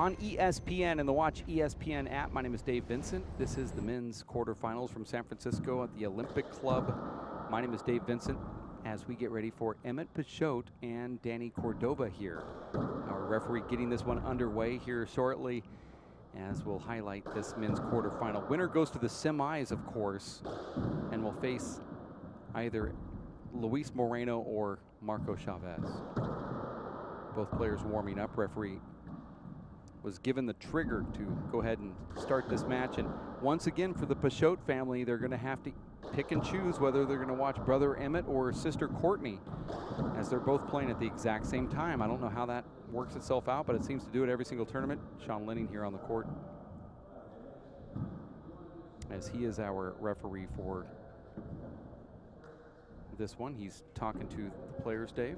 on ESPN and the Watch ESPN app. My name is Dave Vincent. This is the men's quarterfinals from San Francisco at the Olympic Club. My name is Dave Vincent as we get ready for Emmett Peixoto and Danny Cordova here. Our referee getting this one underway here shortly as we'll highlight this men's quarterfinal. Winner goes to the semis, of course, and will face either Luis Moreno or Marco Chavez. Both players warming up. Referee was given the trigger to go ahead and start this match. And once again, for the Peixoto family, they're going to have to pick and choose whether they're going to watch brother Emmett or sister Courtney, as they're both playing at the exact same time. I don't know how that works itself out, but it seems to do it every single tournament. Sean Lenning here on the court, as he is our referee for this one. He's talking to the players, Dave.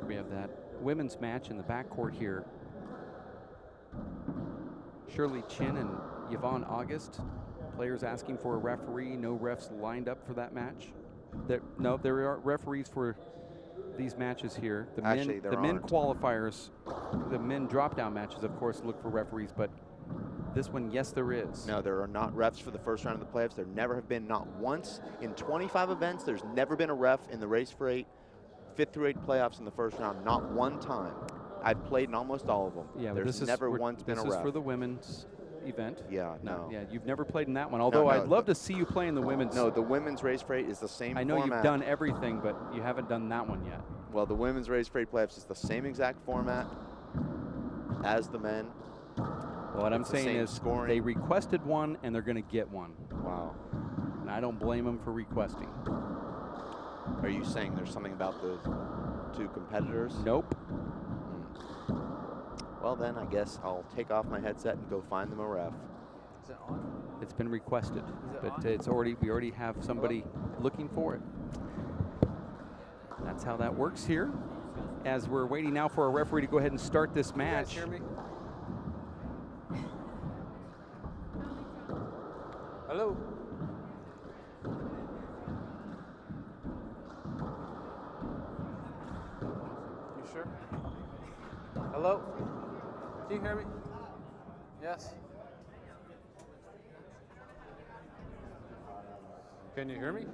We have that women's match in the backcourt here. Shirley Chin and Yvonne August. Players asking for a referee. No refs lined up for that match. There are referees for these matches here. The men qualifiers, the men drop-down matches, of course, look for referees, but this one, yes, there is. No, there are not refs for the first round of the playoffs. There never have been, not once. In 25 events, there's never been a ref in the race for 8, 5th through 8 playoffs in the first round, not one time. I've played in almost all of them. Yeah, there's never once been a ref. This is for the women's event. Yeah, no. Yeah, you've never played in that one, although I'd love to see you play in the women's. No, the women's race for 8 is the same I know format. you've done everything, but you haven't done that one yet. Well, the women's race for 8 playoffs is the same exact format as the men. Well, what I'm saying is they requested one, and they're going to get one. Wow. And I don't blame them for requesting. Are you saying there's something about the two competitors? Nope. Well, then I guess I'll take off my headset and go find them a ref. Is it on? It's been requested, but on? We already have somebody looking for it. That's how that works here. As we're waiting now for a referee to go ahead and start this match. You guys hear me? Hello? You sure? Hello? Can you hear me? Yes? Can you hear me?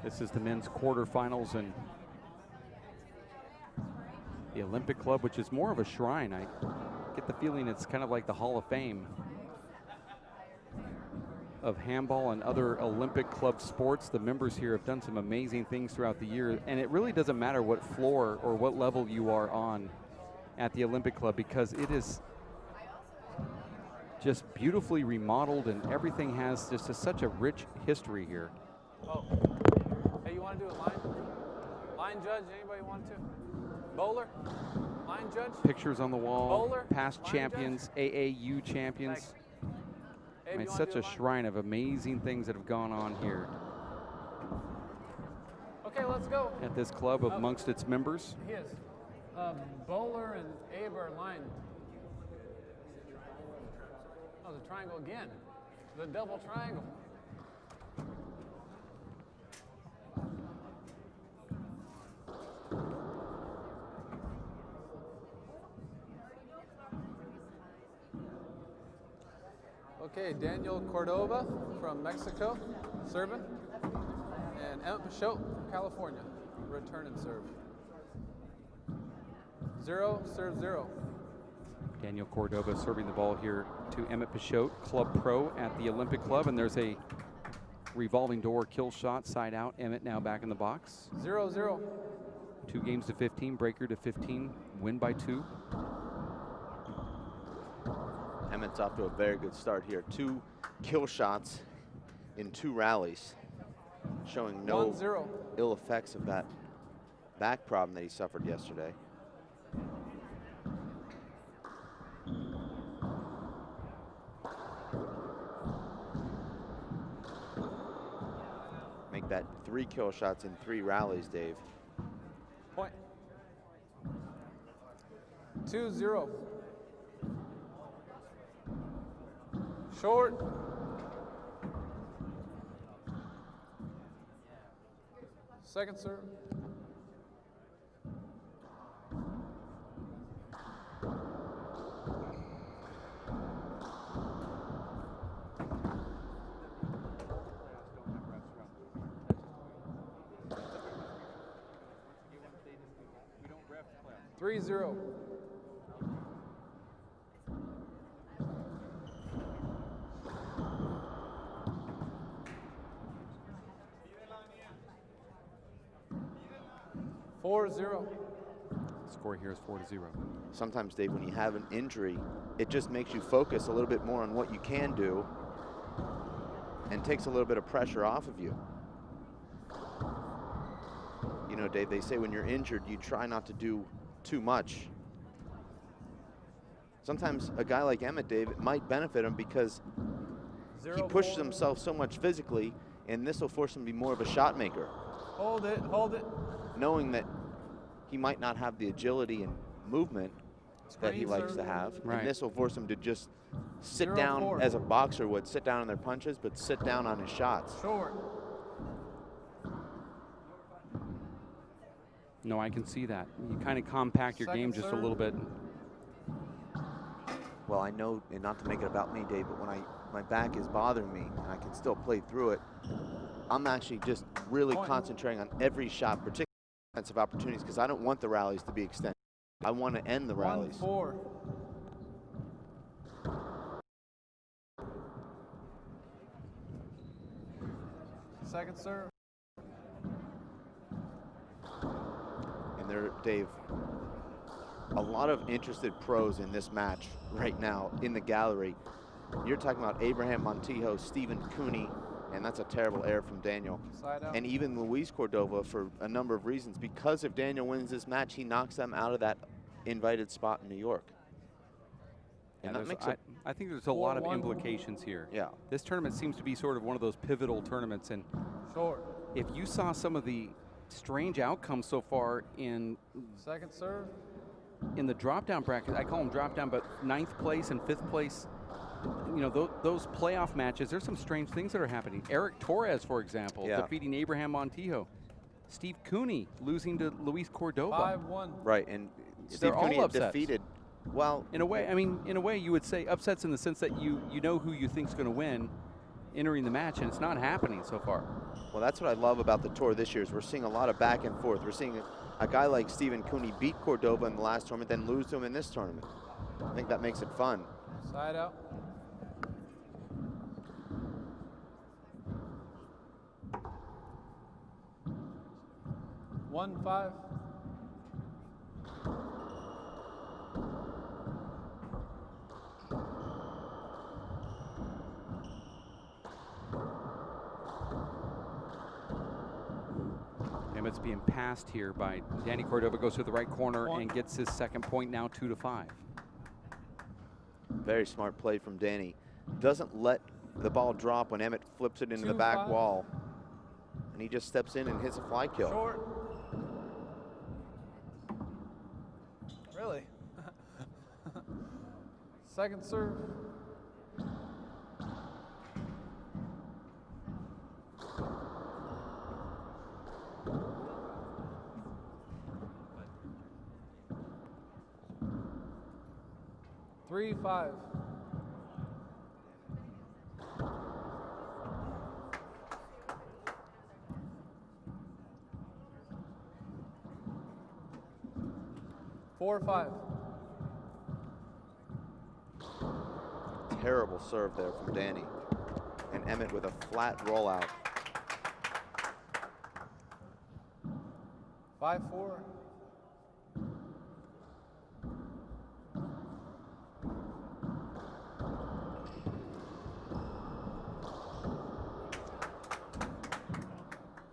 This is the men's quarterfinals and the Olympic Club, which is more of a shrine. I get the feeling it's kind of like the Hall of Fame of handball and other Olympic Club sports. The members here have done some amazing things throughout the year, and it really doesn't matter what floor or what level you are on at the Olympic Club, because it is just beautifully remodeled, and everything has just such a rich history here. Oh. Hey, you want to do a line? Line judge? Anybody want to? Bowler? Line judge? Pictures on the wall. Bowler? Past champions, AAU champions. Thanks. Hey, I mean, such a shrine of amazing things that have gone on here. Okay, let's go. At this club amongst its members. He is. Bowler and Abe are line. Oh, the triangle again. The double triangle. Okay, Daniel Cordova from Mexico, serving. And Emmett Peixoto from California, return and serve. 0, serve 0. Daniel Cordova serving the ball here to Emmett Peixoto, Club Pro at the Olympic Club, and there's a revolving door kill shot, side out. Emmett now back in the box. 0-0. 2 games to 15, breaker to 15, win by 2. Emmett's off to a very good start here. 2 kill shots in 2 rallies, showing no 1-0. ill effects of that back problem that he suffered yesterday. Make that 3 kill shots in 3 rallies, Dave. Point. 2-0. Short. Second serve. We don't ref 3-0. Score here is 4-0. Sometimes, Dave, when you have an injury, it just makes you focus a little bit more on what you can do and takes a little bit of pressure off of you. You know, Dave, they say when you're injured, you try not to do too much. Sometimes a guy like Emmett, Dave, it might benefit him because he pushes himself so much physically, and this will force him to be more of a shot maker. Hold it, hold it. Knowing that he might not have the agility and movement that he likes to have. Right. And this will force him to just sit 0-4. down as a boxer would, sit down on their punches, but sit down on his shots. Short. No, I can see that. You kind of compact your Second game just a serve. little bit. Well, I know, and not to make it about me, Dave, but when my back is bothering me and I can still play through it, I'm actually just really concentrating on every shot, particularly offensive opportunities, because I don't want the rallies to be extended. I want to end the rallies. 1-4. Second serve. And there, Dave, a lot of interested pros in this match right now in the gallery. You're talking about Abraham Montijo, Stephen Cooney, and that's a terrible error from Daniel. Side out. And even Luis Cordova for a number of reasons. Because if Daniel wins this match, he knocks them out of that invited spot in New York. And that makes it, I think there's a lot of 4-1. implications here. yeah. This tournament seems to be sort of one of those pivotal tournaments, and Short. if you saw some of the strange outcomes so far in Second serve. the drop-down bracket, I call them drop-down, but 9th place and 5th place, you know, those playoff matches, there's some strange things that are happening. Eric Torres, for example, Yeah. defeating Abraham Montijo. Steve Cooney losing to Luis Cordova. 5-1. Right, and They're Steve all Cooney upsets. defeated, well, In a way, I mean, in a way, you would say upsets in the sense that you know who you think's going to win entering the match, and it's not happening so far. well, that's what I love about the tour this year is we're seeing a lot of back and forth. We're seeing a guy like Stephen Cooney beat Cordova in the last tournament, then lose to him in this tournament. I think that makes it fun. Side out. One, 5. Emmett's being passed here by Danny Cordova, goes to the right corner and gets his second point, now 2-5. Very smart play from Danny. Doesn't let the ball drop when Emmett flips it into the back 2-5. wall. And he just steps in and hits a fly kill. Short. Really? Second serve. Three, 5. Four, 5. Terrible serve there from Danny. And Emmett with a flat rollout. 5-4.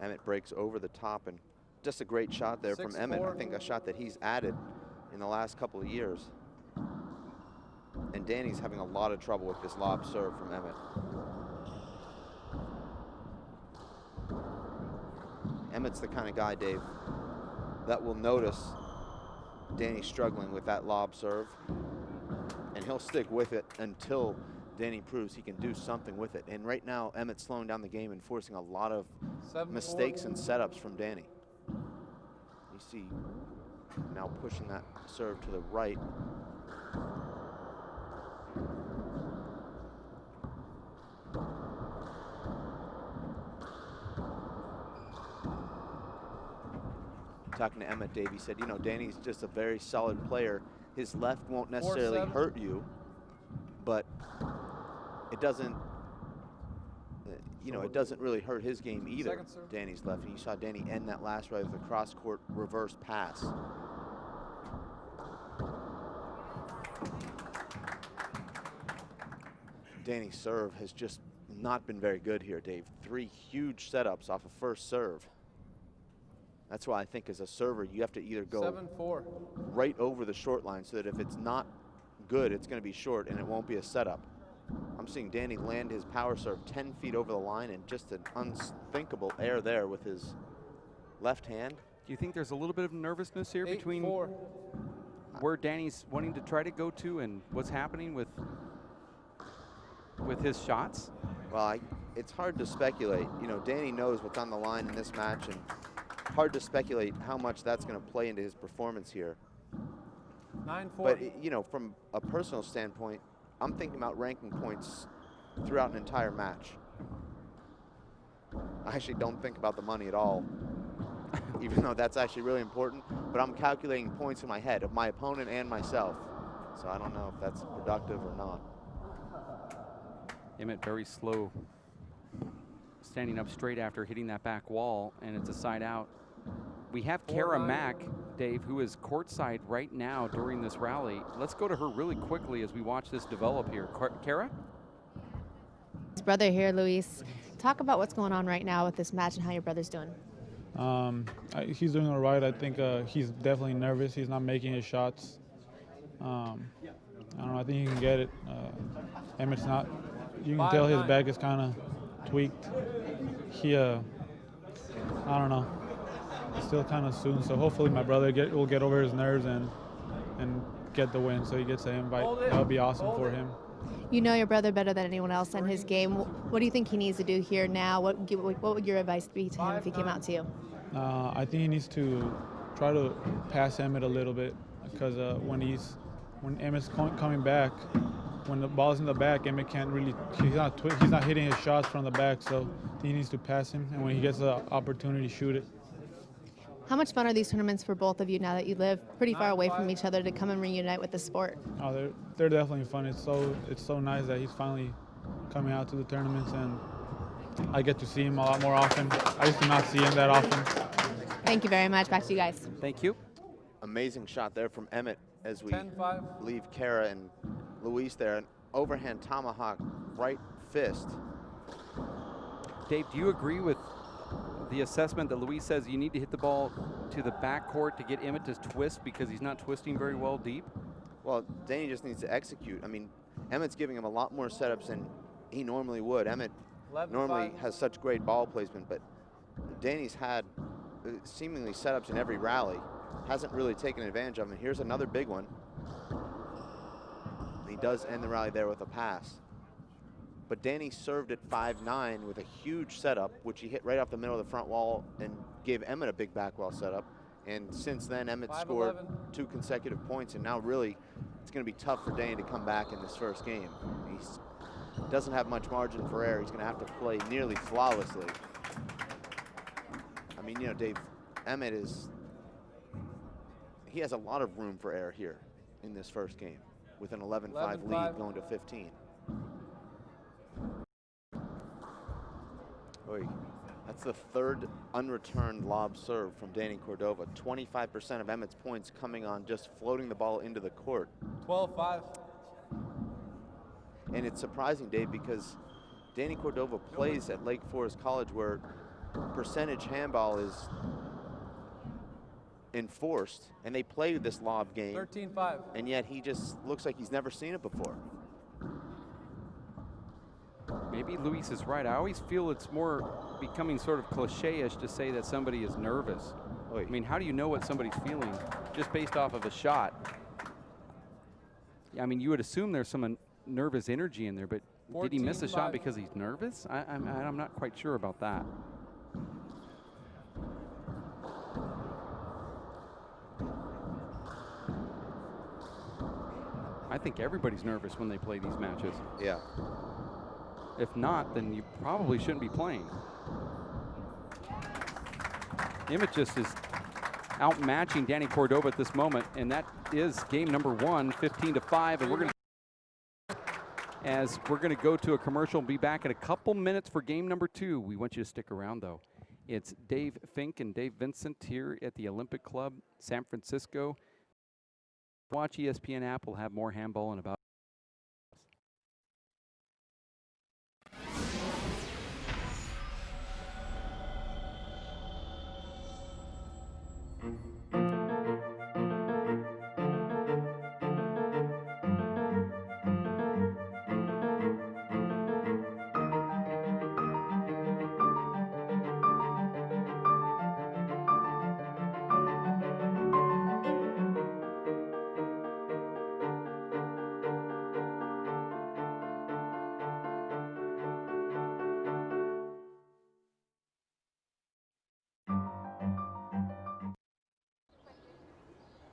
Emmett breaks over the top, and just a great shot there from Emmett. I 6-4. think a shot that he's added in the last couple of years. And Danny's having a lot of trouble with this lob serve from Emmett. Emmett's the kind of guy, Dave, that will notice Danny struggling with that lob serve, and he'll stick with it until Danny proves he can do something with it. And right now, Emmett's slowing down the game and forcing a lot of 7-4. mistakes and setups from Danny. You see now pushing that serve to the right. Talking to Emmett, Dave, he said, you know, Danny's just a very solid player. His left won't necessarily 4-7. hurt you, but it doesn't, you know, it doesn't really hurt his game either, Second serve. Danny's left. And you saw Danny end that last rally with a cross-court reverse pass. Danny's serve has just not been very good here, Dave. 3 huge setups off of first serve. That's why I think as a server, you have to either go 7-4. right over the short line so that if it's not good, it's going to be short and it won't be a setup. I'm seeing Danny land his power serve 10 feet over the line and just an unthinkable air there with his left hand. Do you think there's a little bit of nervousness here between 8-4. where Danny's wanting to try to go to and what's happening with his shots? Well, it's hard to speculate. You know, Danny knows what's on the line in this match, and hard to speculate how much that's going to play into his performance here. 9-4. But, you know, from a personal standpoint, I'm thinking about ranking points throughout an entire match. I actually don't think about the money at all, even though that's actually really important. But I'm calculating points in my head of my opponent and myself. So I don't know if that's productive or not. Emmett very slow, standing up straight after hitting that back wall, and it's a side out. We have Kara 4-9. Mack, Dave, who is courtside right now during this rally. Let's go to her really quickly as we watch this develop here. Kara? His brother here, Luis. Talk about what's going on right now with this match and how your brother's doing. He's doing all right. I think he's definitely nervous. He's not making his shots. I don't know. I think he can get it. Emmett's not. You can tell his back is kind of tweaked. He, I don't know. Still kind of soon. So hopefully my brother will get over his nerves and get the win. So he gets an invite. That would be awesome for him. You know your brother better than anyone else in his game. What do you think he needs to do here now? What would your advice be to him if he came out to you? I think he needs to try to pass Emmett a little bit, because when Emmett's coming back, when the ball's in the back, Emmett can't really. He's not hitting his shots from the back, so he needs to pass him, and when he gets the opportunity, shoot it. How much fun are these tournaments for both of you now that you live pretty far away from each other to come and reunite with the sport? Oh, they're definitely fun. It's so nice that he's finally coming out to the tournaments, and I get to see him a lot more often. I used to not see him that often. Thank you very much. Back to you guys. Thank you. Amazing shot there from Emmett as we 10-5. leave Kara and Luis there. An overhand tomahawk right fist. Dave, do you agree with the assessment that Luis says you need to hit the ball to the backcourt to get Emmett to twist because he's not twisting very well deep? Well, Danny just needs to execute. I mean, Emmett's giving him a lot more setups than he normally would. Emmett 11-5. normally has such great ball placement, but Danny's had seemingly setups in every rally. Hasn't really taken advantage of them. Here's another big one. And he does end the rally there with a pass. But Danny served at 5'9" with a huge setup, which he hit right off the middle of the front wall and gave Emmett a big back wall setup. And since then, Emmett 5-11. scored 2 consecutive points, and now really it's going to be tough for Danny to come back in this first game. He doesn't have much margin for error. He's going to have to play nearly flawlessly. I mean, you know, Dave, Emmett he has a lot of room for error here in this first game with an 11-5 lead going to 15. Oy. That's the 3rd unreturned lob serve from Danny Cordova. 25% of Emmett's points coming on just floating the ball into the court. 12-5. And it's surprising, Dave, because Danny Cordova plays at Lake Forest College, where percentage handball is enforced, and they play this lob game. 13-5. And yet he just looks like he's never seen it before. Maybe Luis is right. I always feel it's more becoming sort of cliche-ish to say that somebody is nervous. Oy. I mean, how do you know what somebody's feeling just based off of a shot? Yeah, I mean, you would assume there's some nervous energy in there, but did he miss a 14-5. shot because he's nervous? I'm not quite sure about that. I think everybody's nervous when they play these matches. Yeah. If not, then you probably shouldn't be playing. Emmett just is outmatching Danny Cordova at this moment, and that is game number 1, 15-5, and we're going to go to a commercial and be back in a couple minutes for game number 2. We want you to stick around, though. It's Dave Fink and Dave Vincent here at the Olympic Club, San Francisco. Watch ESPN app. We'll have more handball in about.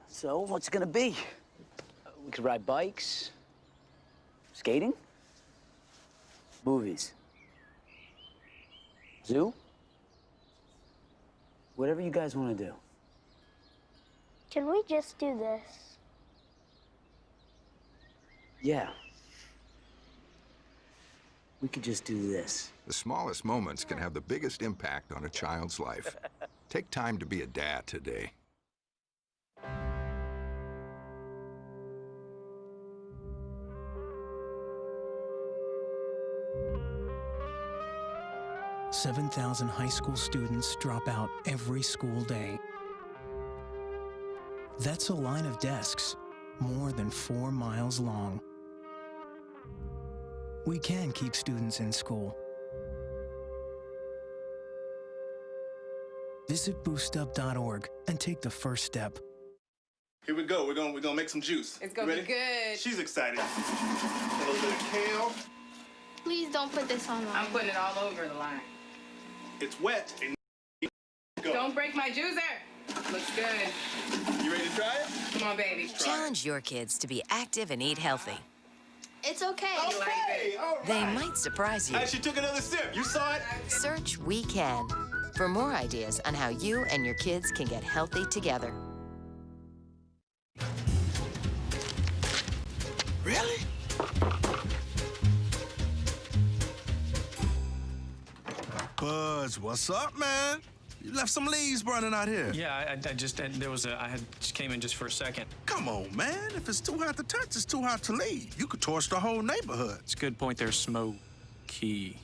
So, what's it gonna be? We could ride bikes, skating, movies, zoo, whatever you guys want to do. Can we just do this? Yeah. We could just do this. The smallest moments can have the biggest impact on a child's life. Take time to be a dad today. $7,000 high school students drop out every school day. That's a line of desks more than 4 miles long. We can keep students in school. Visit boostup.org and take the first step. Here we go. We're gonna make some juice. It's gonna be good. She's excited. A little bit of kale. Please don't put this on I'm putting it all over the line. It's wet. And go. Don't break my juicer. Looks good. You ready to try it? Come on, baby. Challenge your kids to be active and eat healthy. It's okay. Okay. All right. They might surprise you. Hey, she took another sip. You saw it? Search We Can for more ideas on how you and your kids can get healthy together. Really? Buzz, what's up, man? You left some leaves burning out here. Yeah, I just just came in just for a second. Come on, man. If it's too hot to touch, it's too hot to leave. You could torch the whole neighborhood. It's a good point there, Smokey.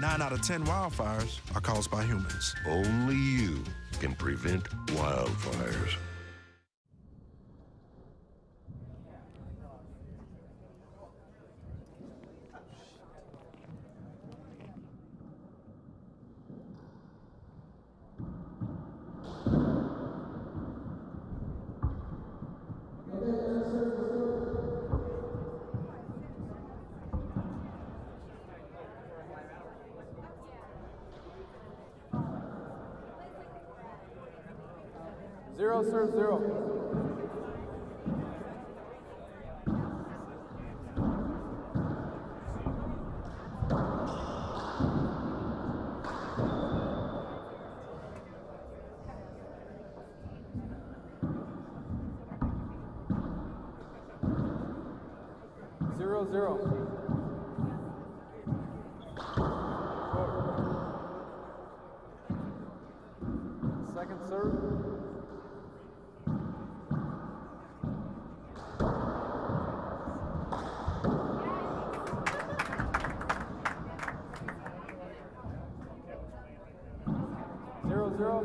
9 out of 10 wildfires are caused by humans. Only you can prevent wildfires. Zero, serve, zero. Zero, zero. Second serve. Zero, zero.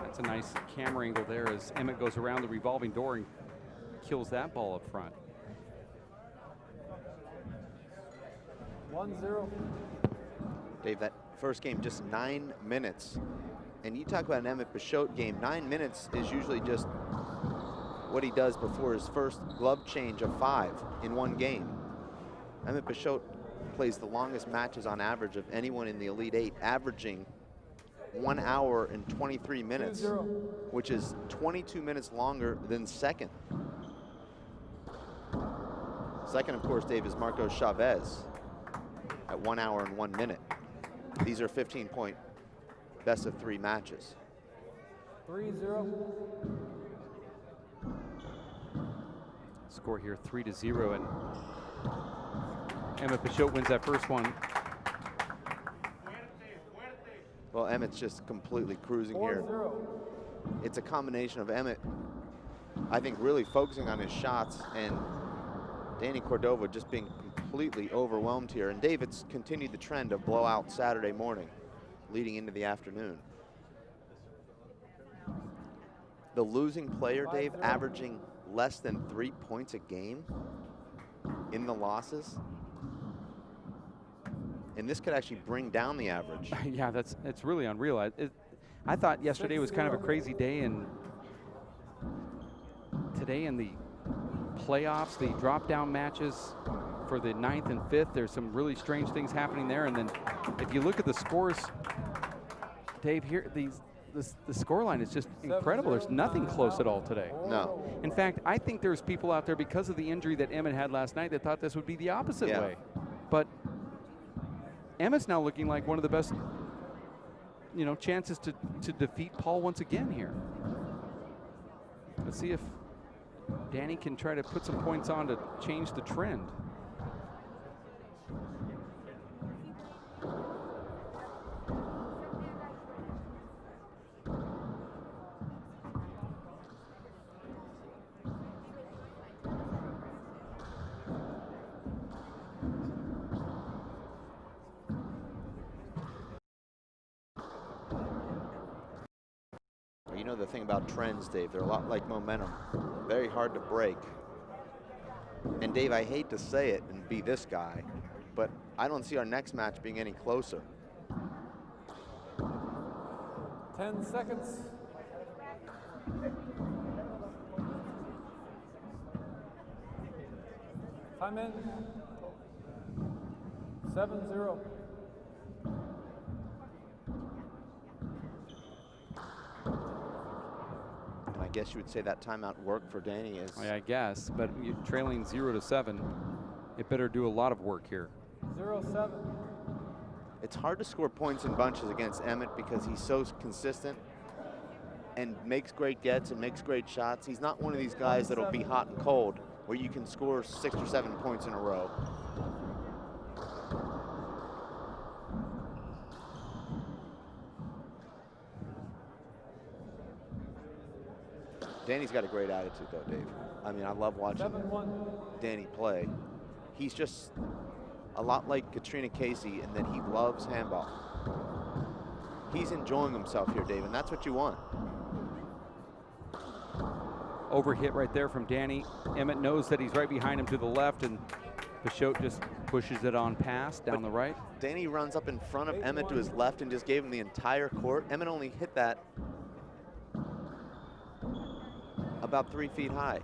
That's a nice camera angle there as Emmett goes around the revolving door and kills that ball up front. 1-0. Dave, that first game, just 9 minutes. And you talk about an Emmett Peixoto game, 9 minutes is usually just what he does before his first glove change of 5 in one game. Emmett Peixoto plays the longest matches on average of anyone in the Elite 8, averaging 1 hour and 23 minutes, 2-0. which is 22 minutes longer than second. Second, of course, Dave, is Marcos Chavez at 1 hour and 1 minute. These are 15-point best-of-3 matches. 3-0. Score here 3-0, and Emmett Peixoto wins that first one. Well, Emmett's just completely cruising here. 4-0. It's a combination of Emmett, I think, really focusing on his shots, and Danny Cordova just being completely overwhelmed here. And David's continued the trend of blowout Saturday morning, leading into the afternoon. The losing player, Dave, averaging less than 3 points a game in the losses. And this could actually bring down the average. Yeah, it's really unreal. I thought yesterday was kind of a crazy day, and today in the playoffs, the drop-down matches for the 9th and 5th, there's some really strange things happening there. And then if you look at the scores, Dave, here the scoreline is just incredible. There's nothing close at all today. No. In fact, I think there's people out there, because of the injury that Emmett had last night, that thought this would be the opposite way. But Emmett's now looking like one of the best, chances to defeat Paul once again here. Let's see if Danny can try to put some points on to change the trend. You know the thing about trends, Dave, they're a lot like momentum. Very hard to break. And Dave, I hate to say it and be this guy, but I don't see our next match being any closer. 10 seconds. Time in. 7-0. And I guess you would say that timeout worked for Danny. I guess, but you're trailing 0-7. It better do a lot of work here. 0-7. It's hard to score points in bunches against Emmett because he's so consistent and makes great gets and makes great shots. He's not one of these guys that'll be hot and cold where you can score 6 or 7 points in a row. Danny's got a great attitude though, Dave. I mean, I love watching Danny play. He's just a lot like Catriona Casey in that he loves handball. He's enjoying himself here, Dave, and that's what you want. Overhit right there from Danny. Emmett knows that he's right behind him to the left, and Peixoto just pushes it on past down the right. Danny runs up in front of Emmett to his left and just gave him the entire court. Emmett only hit that about 3 feet high.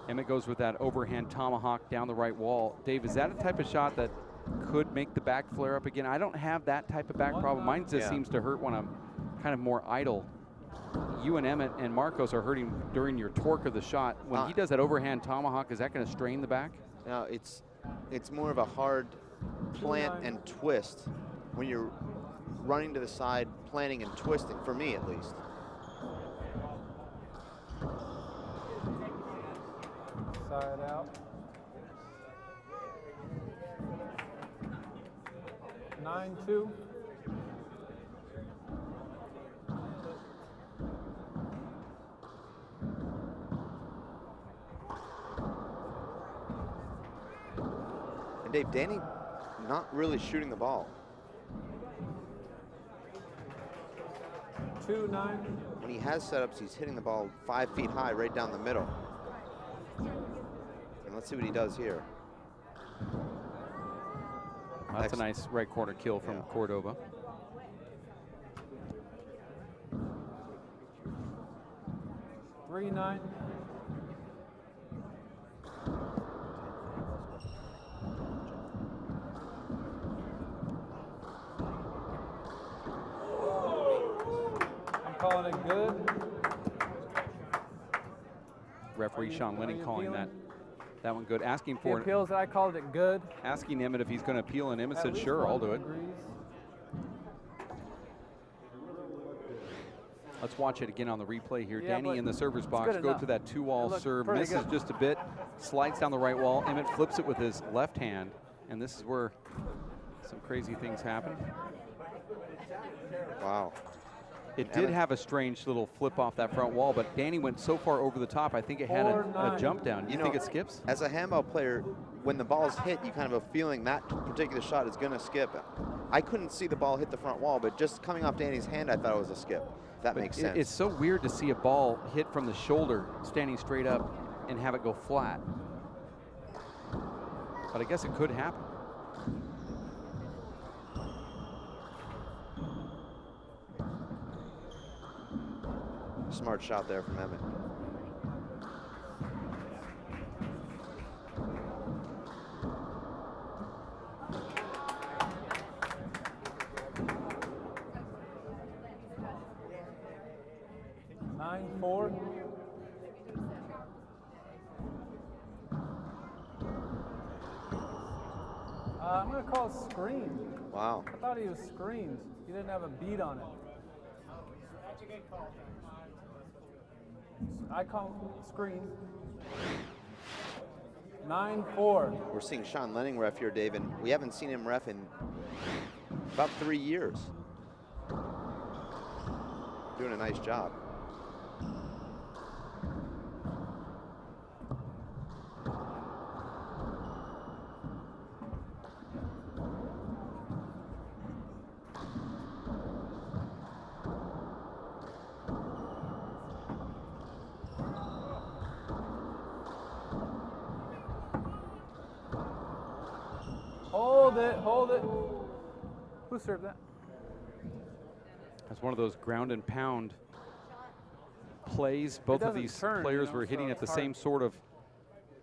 Emmett goes with that overhand tomahawk down the right wall. Dave, is that a type of shot that could make the back flare up again? I don't have that type of back problem. Mine just seems to hurt when I'm kind of more idle. You and Emmett and Marcos are hurting during your torque of the shot. When he does that overhand tomahawk, is that going to strain the back? No, it's more of a hard plant and twist when you're running to the side, planting and twisting, for me at least. Side out. 9-2. Dave, Danny not really shooting the ball. 2-9. When he has setups, he's hitting the ball 5 feet high right down the middle. And let's see what he does here. That's a nice right corner kill from Cordova. Three, 9. I'm calling it good. Referee Sean Lenning calling that one good. Asking He for appeals. I called it good. asking Emmett if he's going to appeal, and Emmett At said, least "Sure, I'll one do it." agrees. Let's watch it again on the replay here. Yeah, Danny but in the server's it's box. good Go enough. to that 2-wall It looked serve. pretty Misses good. just a bit. Slides down the right wall. Emmett flips it with his left hand, and this is where some crazy things happen. Wow. It did have a strange little flip off that front wall, but Danny went so far over the top, I think it had a jump down. You think it skips? As a handball player, when the ball's hit, you kind of have a feeling that particular shot is going to skip. I couldn't see the ball hit the front wall, but just coming off Danny's hand, I thought it was a skip. That But makes sense. It's so weird to see a ball hit from the shoulder, standing straight up, and have it go flat. But I guess it could happen. Smart shot there from Emmett. Nine, 4. I'm going to call it screen. Wow. I thought he was screened. He didn't have a beat on it. I call screen. 9-4. We're seeing Sean Lenning ref here, Dave, and we haven't seen him ref in about 3 years. Doing a nice job. Hold it. Who served that? That's one of those ground and pound plays. Both of doesn't these turn, players you know, were hitting so at the it's same hard. sort of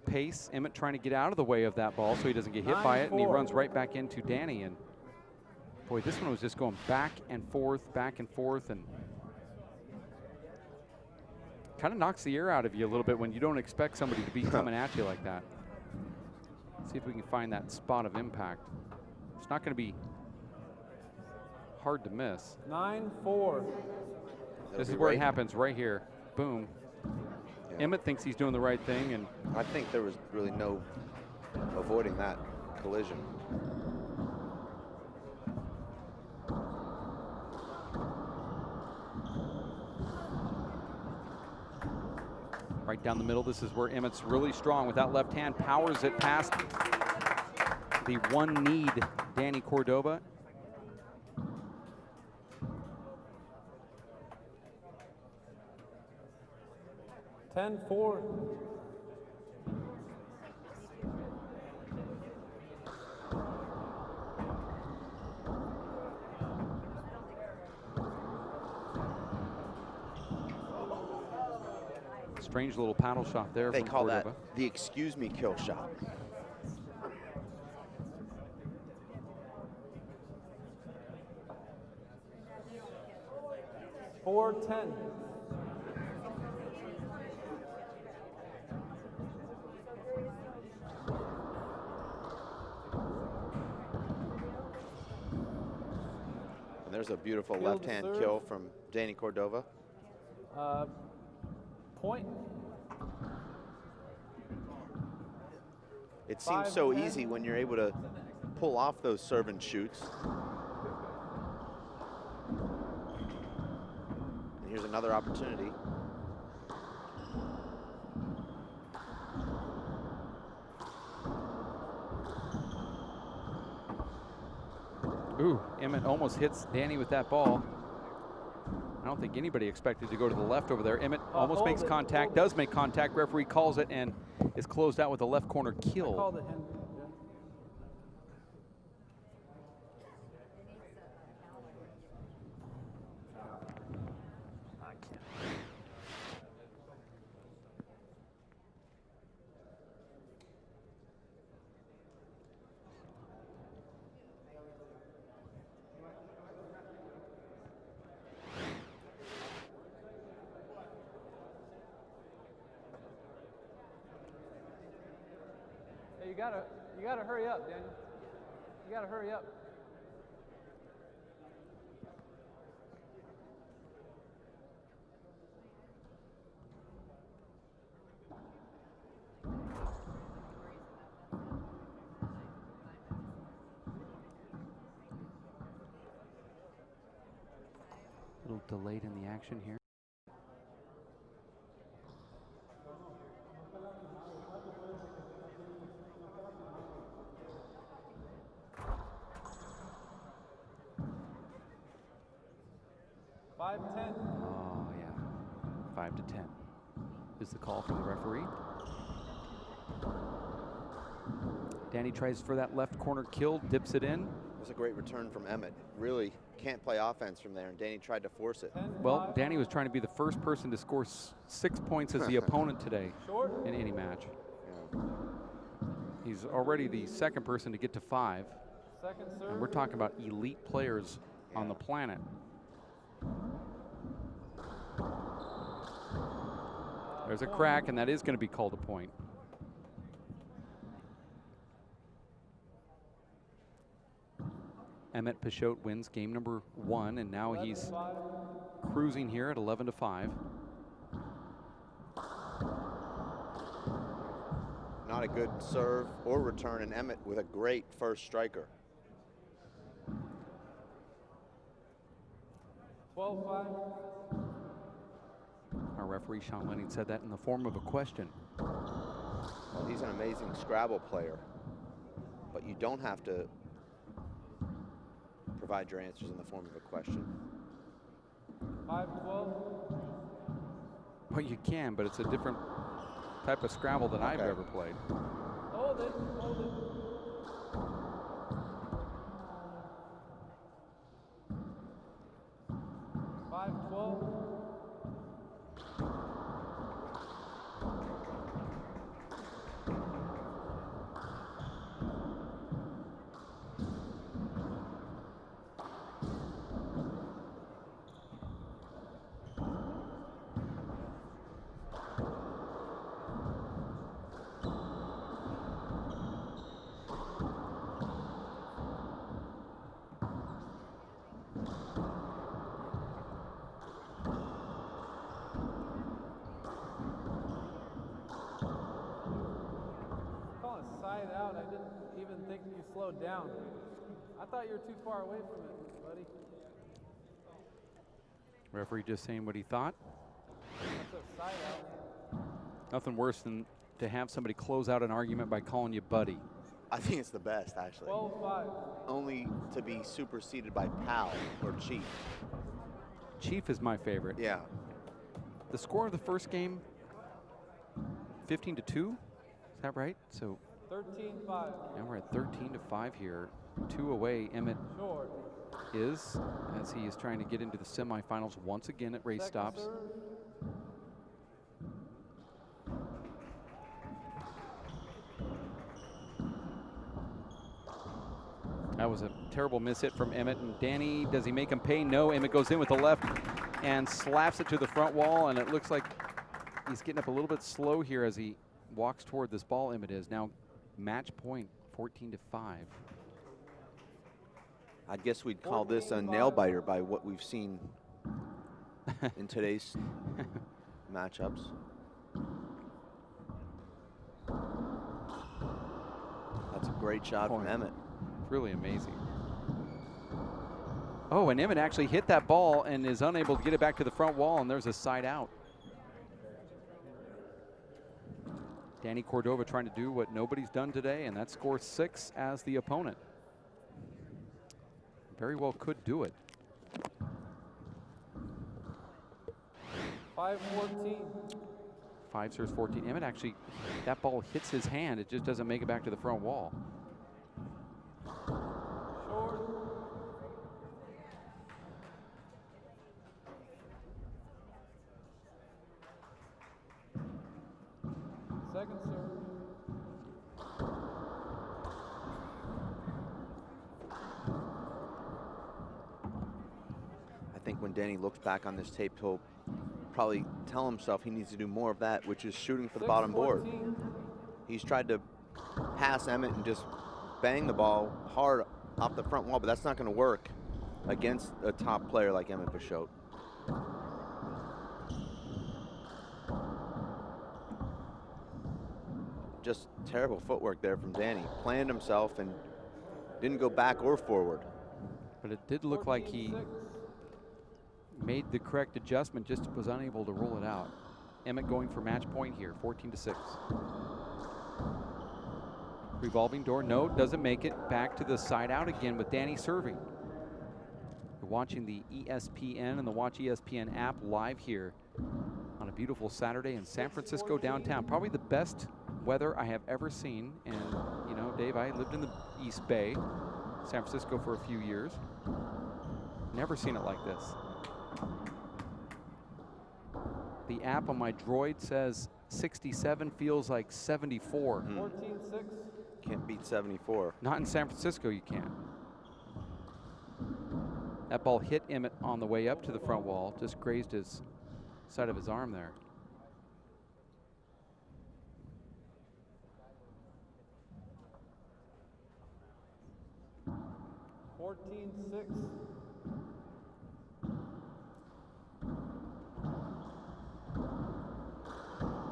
pace. Emmett trying to get out of the way of that ball so he doesn't get hit by it, and he 9-4. runs right back into Danny. And boy, this one was just going back and forth, and kind of knocks the air out of you a little bit when you don't expect somebody to be coming at you like that. See if we can find that spot of impact. It's not going to be hard to miss. 9-4. This is where it happens right here. Boom. Yeah. Emmett thinks he's doing the right thing, and I think there was really no avoiding that collision. right down the middle. This is where Emmett's really strong with that left hand, powers it past the one need, Danny Cordova. (10-4). Strange little paddle shot there. They from call Cordova. that the excuse me kill shot. (4-10). And there's a beautiful Field left-hand serve. kill from Danny Cordova. Point. It seems 5-10. so easy when you're able to pull off those serve and shoots. And here's another opportunity. Ooh, Emmett almost hits Danny with that ball. I don't think anybody expected to go to the left over there. Emmett almost makes contact, does make contact. Referee calls it and is closed out with a left corner kill. Hey, you gotta hurry up, Daniel. You gotta hurry up. A little delayed in the action here. Oh, yeah. 5 to 10 is the call from the referee. Danny tries for that left corner kill, dips it in. It was a great return from Emmett. Really can't play offense from there, and Danny tried to force it. Well, Danny was trying to be the first person to score 6 points as the opponent today in any match. Yeah. He's already the second person to get to 5. And we're talking about elite players on the planet. There's a crack, and that is going to be called a point. Emmett Peixoto wins game number 1, and now he's cruising here at 11 to 5. Not a good serve or return, and Emmett with a great first striker. 12-5. Our referee, Sean Lenning, said that in the form of a question. Well, he's an amazing Scrabble player, but you don't have to provide your answers in the form of a question. 5-12. Well, you can, but it's a different type of Scrabble than I've ever played. Hold it, hold it. 5-12. Side out, I didn't even think you slowed down. I thought you were too far away from it, buddy. Referee just saying what he thought. That's a side out. Nothing worse than to have somebody close out an argument by calling you buddy. I think it's the best, actually. 12-5. Only to be superseded by pal or chief. Chief is my favorite. Yeah. The score of the first game, 15 to 2. Is that right? So 13-5. now we're at 13 to 5 here. 2 away. Emmett is, as he is trying to get into the semifinals once again at race stops. That was a terrible miss hit from Emmett. And Danny, does he make him pay? No. Emmett goes in with the left and slaps it to the front wall, and it looks like he's getting up a little bit slow here as he walks toward this ball. Emmett is now match point, 14 to 5. I guess we'd call this a nail biter by what we've seen in today's matchups. That's a great shot from Emmett. It's really amazing. Oh, and Emmett actually hit that ball and is unable to get it back to the front wall, and there's a side out. Danny Cordova trying to do what nobody's done today, and that's score 6 as the opponent. very well could do it. 5-14. 5 serves 14. Emmett actually, that ball hits his hand. It just doesn't make it back to the front wall. Short. Second serve. I think when Danny looks back on this tape, he'll probably tell himself he needs to do more of that, which is shooting for the bottom board. He's tried to pass Emmett and just bang the ball hard off the front wall, but that's not going to work against a top player like Emmett Peixoto. Just terrible footwork there from Danny. Planned himself and didn't go back or forward. But it did look like he made the correct adjustment, just was unable to roll it out. Emmett going for match point here, 14-6. Revolving door, no, doesn't make it. Back to the side out again with Danny serving. You're watching the ESPN and the Watch ESPN app live here on a beautiful Saturday in San Francisco downtown. Probably the best weather I have ever seen. And you know, Dave, I lived in the East Bay, San Francisco for a few years. Never seen it like this. The app on my Droid says 67, feels like 74. 14-6. Can't beat 74. Not in San Francisco, you can't. That ball hit Emmett on the way up to the front wall, just grazed his side of his arm there.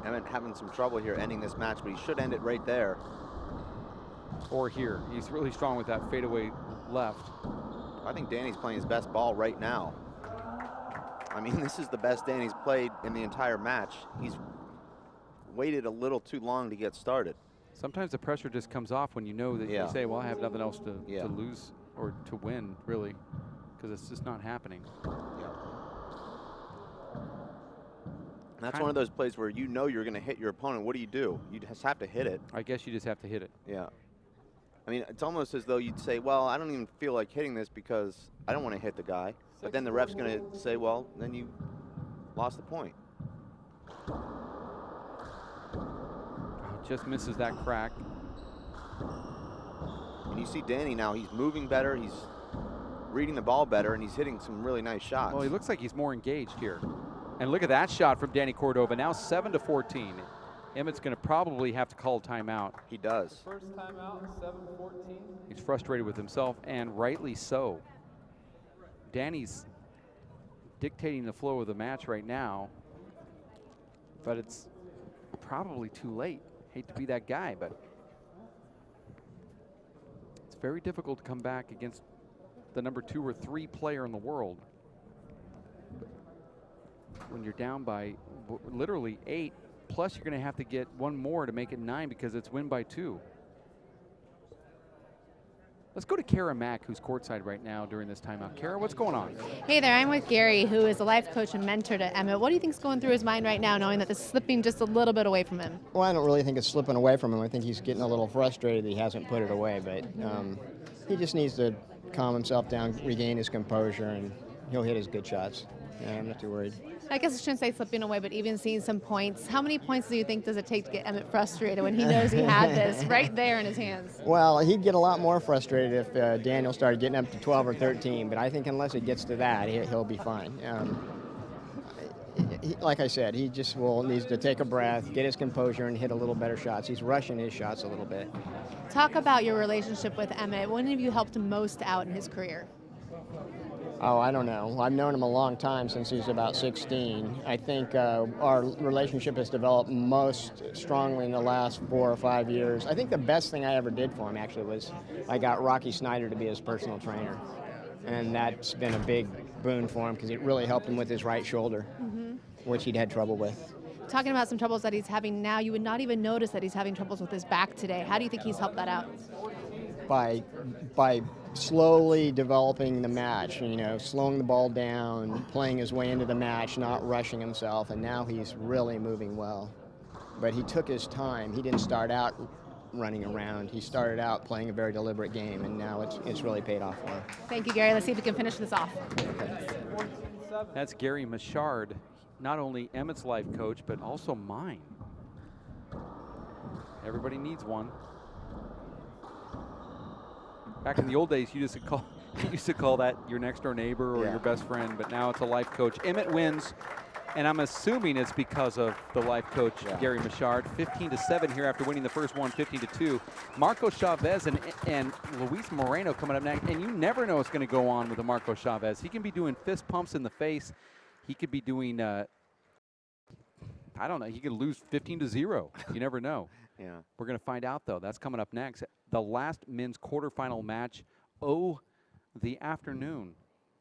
Emmett having some trouble here ending this match, but he should end it right there. Or here. He's really strong with that fadeaway left. I think Danny's playing his best ball right now. I mean, this is the best Danny's played in the entire match. He's waited a little too long to get started. Sometimes the pressure just comes off when you know that you say, well, I have nothing else to lose or to win, really, because it's just not happening. And that's one of those plays where you know you're going to hit your opponent. What do? You just have to hit it. I guess you just have to hit it. Yeah. I mean, it's almost as though you'd say, well, I don't even feel like hitting this because I don't want to hit the guy. But then the ref's going to say, well, then you lost the point. Just misses that crack. And you see Danny now, he's moving better, he's reading the ball better, and he's hitting some really nice shots. Well, he looks like he's more engaged here. And look at that shot from Danny Cordova, now 7-14. Emmett's going to probably have to call a timeout. He does. First timeout, 7-14. He's frustrated with himself, and rightly so. Danny's dictating the flow of the match right now, but it's probably too late. Hate to be that guy, but it's very difficult to come back against the number 2 or 3 player in the world when you're down by literally 8, plus you're going to have to get one more to make it 9 because it's win by 2. Let's go to Kara Mack, who's courtside right now during this timeout. Kara, what's going on? Hey there, I'm with Gary, who is a life coach and mentor to Emmett. What do you think's going through his mind right now, knowing that this is slipping just a little bit away from him? Well, I don't really think it's slipping away from him. I think he's getting a little frustrated that he hasn't put it away, but he just needs to calm himself down, regain his composure, and he'll hit his good shots. Yeah, I'm not too worried. I guess I shouldn't say slipping away, but even seeing some points. How many points do you think does it take to get Emmett frustrated when he knows he had this right there in his hands? Well, he'd get a lot more frustrated if Daniel started getting up to 12 or 13, but I think unless it gets to that, he'll be fine. Like I said, he just needs to take a breath, get his composure, and hit a little better shots. He's rushing his shots a little bit. Talk about your relationship with Emmett. When have you helped him most out in his career? Oh, I don't know. I've known him a long time, since he was about 16. I think our relationship has developed most strongly in the last 4 or 5 years. I think the best thing I ever did for him, actually, was I got Rocky Snyder to be his personal trainer. And that's been a big boon for him because it really helped him with his right shoulder, which he'd had trouble with. Talking about some troubles that he's having now, you would not even notice that he's having troubles with his back today. How do you think he's helped that out? By slowly developing the match, you know, slowing the ball down, playing his way into the match, not rushing himself, and now he's really moving well. But he took his time. He didn't start out running around. He started out playing a very deliberate game, and now it's really paid off for him. Thank you, Gary. Let's see if we can finish this off. That's Gary Michard, not only Emmett's life coach, but also mine. Everybody needs one. Back in the old days, you used to call that your next door neighbor or your best friend, but now it's a life coach. Emmett wins, and I'm assuming it's because of the life coach, Gary Michard. 15-7 here after winning the first one, 15-2. Marco Chavez and Luis Moreno coming up next, and you never know what's going to go on with the Marco Chavez. He can be doing fist pumps in the face. He could be doing, I don't know, he could lose 15-0. You never know. Yeah. We're going to find out, though. That's coming up next. The last men's quarterfinal match, the afternoon,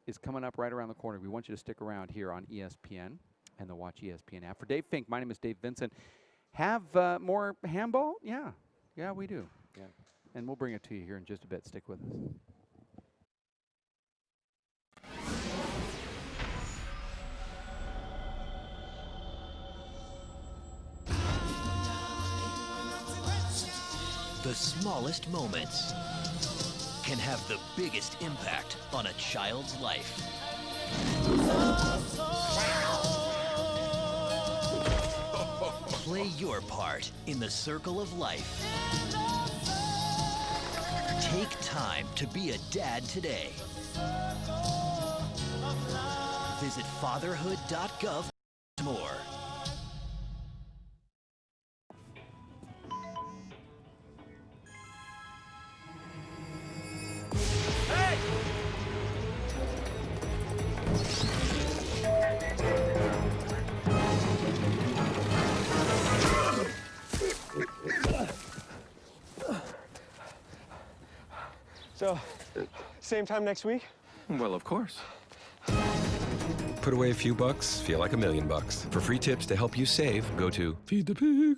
is coming up right around the corner. We want you to stick around here on ESPN and the Watch ESPN app. For Dave Fink, my name is Dave Vincent. Have more handball? Yeah. Yeah, we do. Yeah. And we'll bring it to you here in just a bit. Stick with us. The smallest moments can have the biggest impact on a child's life. Play your part in the circle of life. Take time to be a dad today. Visit fatherhood.gov for more. So, same time next week? Well, of course. Put away a few bucks, feel like $1,000,000. For free tips to help you save, go to feedthepig.